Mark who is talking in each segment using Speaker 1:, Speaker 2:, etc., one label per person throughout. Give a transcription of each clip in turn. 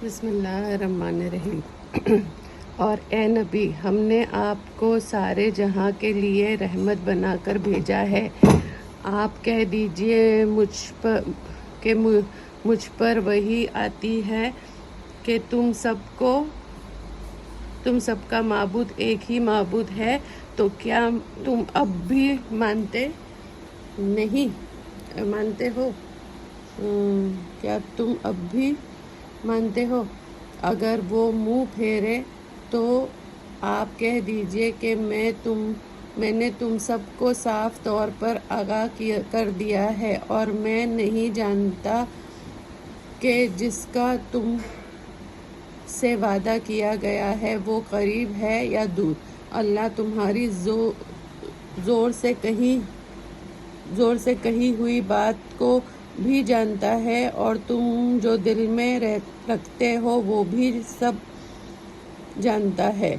Speaker 1: بسم اللہ الرحمن الرحیم۔ اور اے نبی، ہم نے آپ کو سارے جہاں کے لیے رحمت بنا کر بھیجا ہے۔ آپ کہہ دیجئے مجھ پر وحی آتی ہے کہ تم سب کا معبود ایک ہی معبود ہے، تو کیا تم اب بھی مانتے ہو؟ کیا تم اب بھی مانتے ہو؟ اگر وہ منہ پھیرے تو آپ کہہ دیجئے کہ میں نے تم سب کو صاف طور پر آگاہ کر دیا ہے، اور میں نہیں جانتا کہ جس کا تم سے وعدہ کیا گیا ہے وہ قریب ہے یا دور۔ اللہ تمہاری زور سے کہی ہوئی بات کو بھی جانتا ہے، اور تم جو دل میں رکھتے ہو وہ بھی سب جانتا ہے۔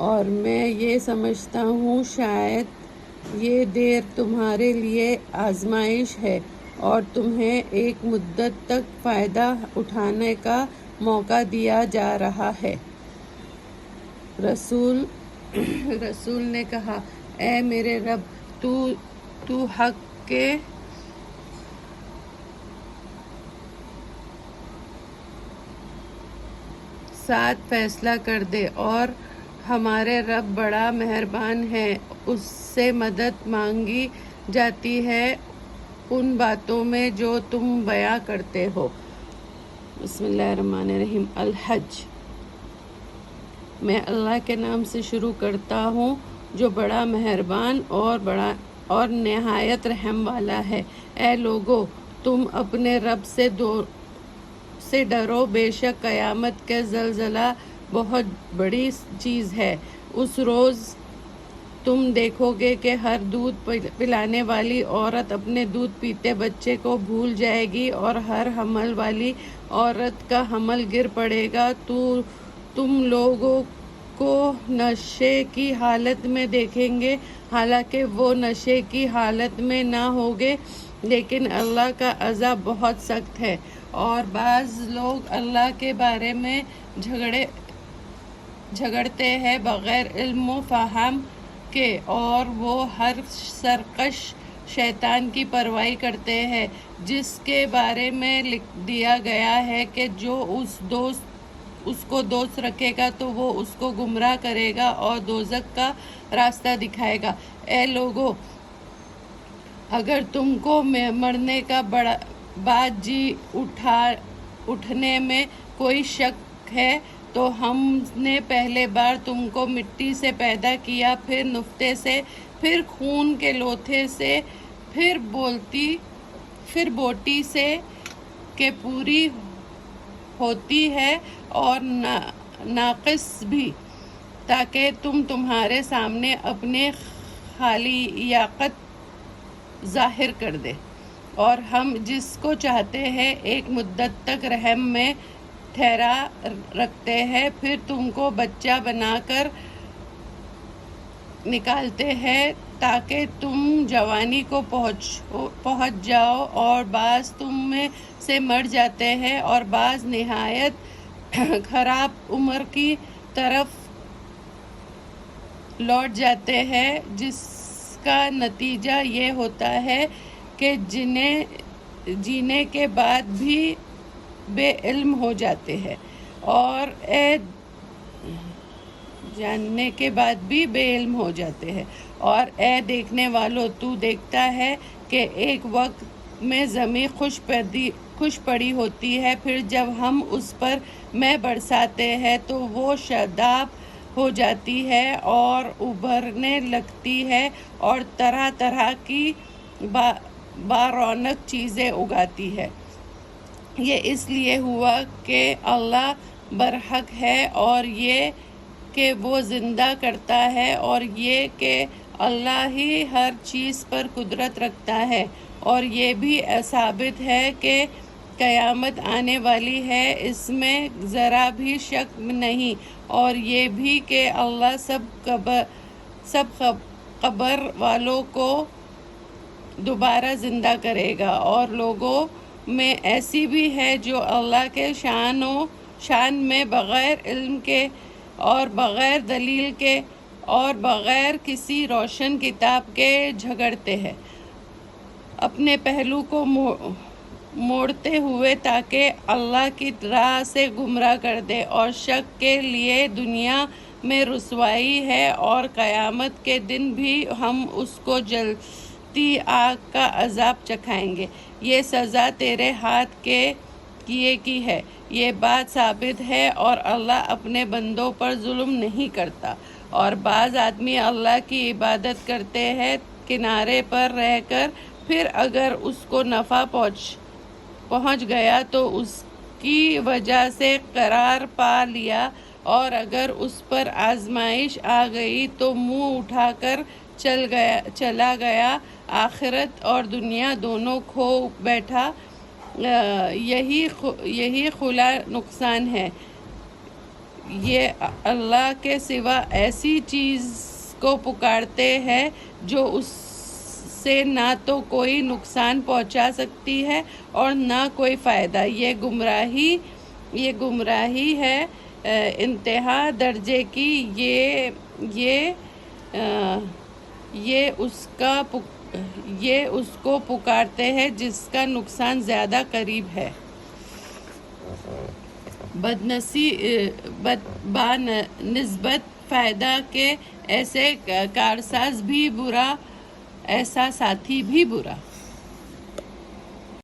Speaker 1: اور میں یہ سمجھتا ہوں شاید یہ دیر تمہارے لیے آزمائش ہے، اور تمہیں ایک مدت تک فائدہ اٹھانے کا موقع دیا جا رہا ہے۔ رسول نے کہا، اے میرے رب، تو حق کے ساتھ فیصلہ کر دے، اور ہمارے رب بڑا مہربان ہے۔ اس سے مدد مانگی جاتی ہے ان باتوں میں جو تم بیان کرتے ہو۔ بسم اللہ الرحمن الرحیم۔ الحج۔ میں اللہ کے نام سے شروع کرتا ہوں جو بڑا مہربان اور نہایت رحم والا ہے۔ اے لوگو، تم اپنے رب سے ڈرو، بے شک قیامت کا زلزلہ بہت بڑی چیز ہے۔ اس روز تم دیکھو گے کہ ہر دودھ پلانے والی عورت اپنے دودھ پیتے بچے کو بھول جائے گی، اور ہر حمل والی عورت کا حمل گر پڑے گا۔ تم لوگوں کو نشے کی حالت میں دیکھیں گے، حالانکہ وہ نشے کی حالت میں نہ ہوں گے، لیکن اللہ کا عذاب بہت سخت ہے۔ اور بعض لوگ اللہ کے بارے میں جھگڑتے ہیں بغیر علم و فہم کے، اور وہ ہر سرکش شیطان کی پیروی کرتے ہیں، جس کے بارے میں لکھ دیا گیا ہے کہ جو اس کو دوست رکھے گا تو وہ اس کو گمراہ کرے گا اور دوزخ کا راستہ دکھائے گا۔ اے لوگو، اگر تم کو مرنے کا بعد جی اٹھنے میں کوئی شک ہے تو ہم نے پہلے بار تم کو مٹی سے پیدا کیا، پھر نطفے سے، پھر خون کے لوتھے سے، پھر بوٹی سے کہ پوری ہوتی ہے اور ناقص بھی، تاکہ تمہارے سامنے اپنے خالقیت ظاہر کر دے۔ اور ہم جس کو چاہتے ہیں ایک مدت تک رحم میں ٹھہرا رکھتے ہیں، پھر تم کو بچہ بنا کر نکالتے ہیں تاکہ تم جوانی کو پہنچ جاؤ، اور بعض تم میں سے مر جاتے ہیں اور بعض نہایت خراب عمر کی طرف لوٹ جاتے ہیں، جس کا نتیجہ یہ ہوتا ہے کہ جینے کے بعد بھی بے علم ہو جاتے ہیں، اور جاننے کے بعد بھی بے علم ہو جاتے ہیں۔ اور اے دیکھنے والو، تو دیکھتا ہے کہ ایک وقت میں زمین خشک پڑی ہوتی ہے، پھر جب ہم اس پر مے برساتے ہیں تو وہ شاداب ہو جاتی ہے اور ابھرنے لگتی ہے اور طرح طرح کی بارونق چیزیں اگاتی ہے۔ یہ اس لیے ہوا کہ اللہ برحق ہے، اور یہ کہ وہ زندہ کرتا ہے، اور یہ کہ اللہ ہی ہر چیز پر قدرت رکھتا ہے، اور یہ بھی ثابت ہے کہ قیامت آنے والی ہے، اس میں ذرا بھی شک نہیں، اور یہ بھی کہ اللہ سب قبر والوں کو دوبارہ زندہ کرے گا۔ اور لوگوں، میں ایسی بھی ہے جو اللہ کے شان میں بغیر علم کے اور بغیر دلیل کے اور بغیر کسی روشن کتاب کے جھگڑتے ہیں، اپنے پہلو کو موڑتے ہوئے تاکہ اللہ کی راہ سے گمراہ کر دے، اور شک کے لیے دنیا میں رسوائی ہے اور قیامت کے دن بھی ہم اس کو جلتی آگ کا عذاب چکھائیں گے۔ یہ سزا تیرے ہاتھ کیے کی ہے، یہ بات ثابت ہے، اور اللہ اپنے بندوں پر ظلم نہیں کرتا۔ اور بعض آدمی اللہ کی عبادت کرتے ہیں کنارے پر رہ کر، پھر اگر اس کو نفع پہنچ گیا تو اس کی وجہ سے قرار پا لیا، اور اگر اس پر آزمائش آ گئی تو منہ اٹھا کر چلا گیا، آخرت اور دنیا دونوں کھو بیٹھا۔ یہی کھلا نقصان ہے۔ یہ اللہ کے سوا ایسی چیز کو پکارتے ہیں جو اس سے نہ تو کوئی نقصان پہنچا سکتی ہے اور نہ کوئی فائدہ۔ یہ گمراہی ہے انتہا درجے کی۔ یہ اس کو پکارتے ہیں جس کا نقصان زیادہ قریب ہے۔ بنسبت فائدہ کے ایسے کارساز بھی برا، ایسا ساتھی بھی برا۔